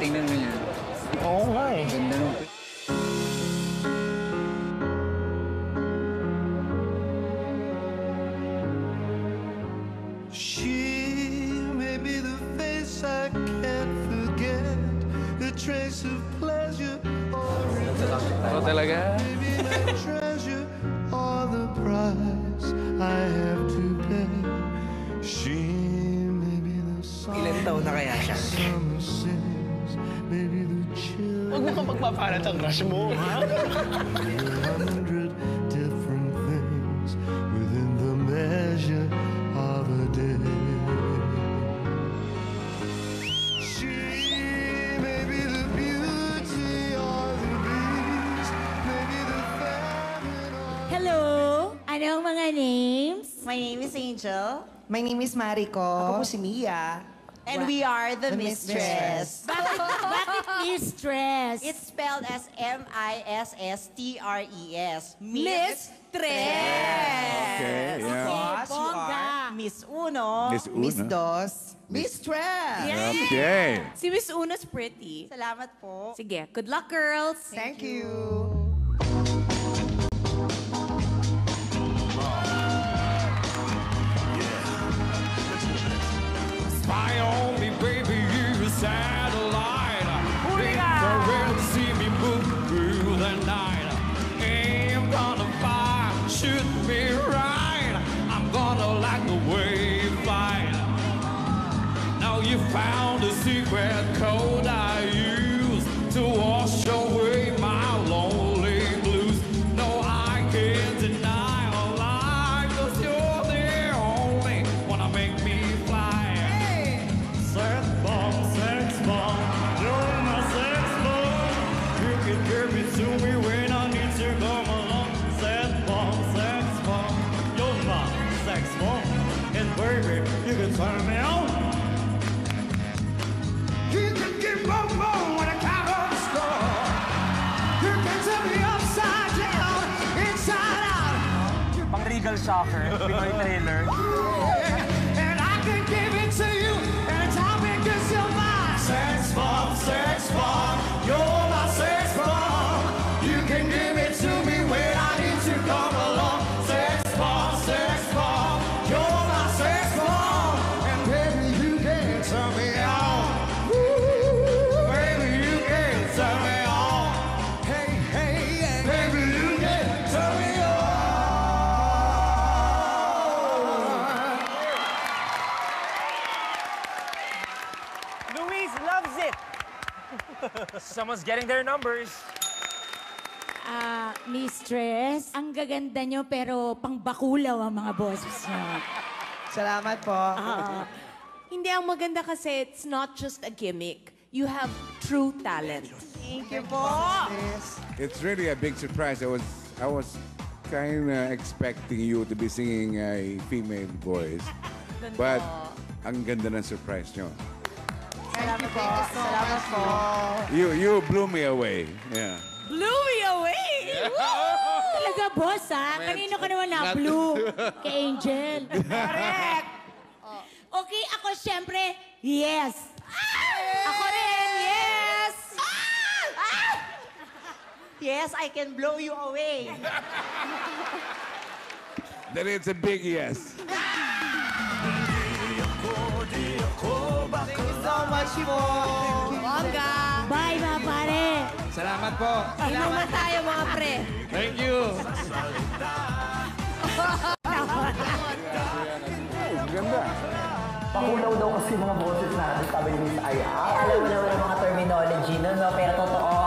tingnan mo niya. Oo nga eh. Ganda nung... Trace of pleasure or Ako talaga? maybe my treasure or the price I have to pay. She may be the song. Ilan taon na kaya siya? Summer sings, maybe the chill. Huwag mo kang magpapalat ang crush mo, ha? 100 different things within the measure of a day. Hello! Anong mga names? My name is Angel. My name is Mariko. Ako po si Mia. And we are the Mistress. Bakit mistress? It's spelled as M-I-S-S-T-R-E-S. Mistress! Okay, yeah. Boss, you Bongga. are Miss Uno. Miss Miss Una. Dos. Mistress. Okay. Si Miss Una's pretty. Salamat po. Sige, good luck, girls. Thank you. Spy on me, baby, you satellite. Infrared, see me move through the night. Aim gonna fire, shoot me right. I'm gonna like the way you fight. Now you found the secret code I use to wash away my lonely blues. No, I can't deny a lie, 'cause you're the only one to make me fly. Sex bomb, you're my sex bomb. You can give it to me when I need to come along. Sex bomb, you're my sex bomb. And baby, you can turn me on. You can get boom when I count on the score. You can turn me upside down, inside out. Pang Regal Shocker, Pinoy trailer. And I can give it to you anytime because you're my sex bomb, you're my sex bomb. You can give it to me when I need to come along. Sex bomb, you're my sex bomb. And baby, you can turn me on. Woo, baby, you can turn me on. Hey, baby, you can turn me on. Luis loves it. Someone's getting their numbers. Mistress, ang gaganda nyo pero pangbakulaw ang mga boses nyo. Salamat po. Hindi, ang maganda kasi it's not just a gimmick. You have true talent. Thank you po. It's really a big surprise. I was kind of expecting you to be singing a female voice. But ang ganda ng surprise nyo. Salamat po. Salamat po. You blew me away. Yeah. Blew me away! Talaga, boss, ha? Kanino ka naman na-blue? Kay Angel. Correct! Okay, ako siyempre, yes. Ako rin, yes! Yes, I can blow you away. Then it's a big yes. Thank you so much po. Bongga! Bye, mga pare. Salamat po. Inuman tayo, mga pre. Thank you. Ang ganda. Pakulaw daw kasi mga boses natin, sabi ni Miss Aya. Alam mo naman ang mga terminology, no? Pero totoo,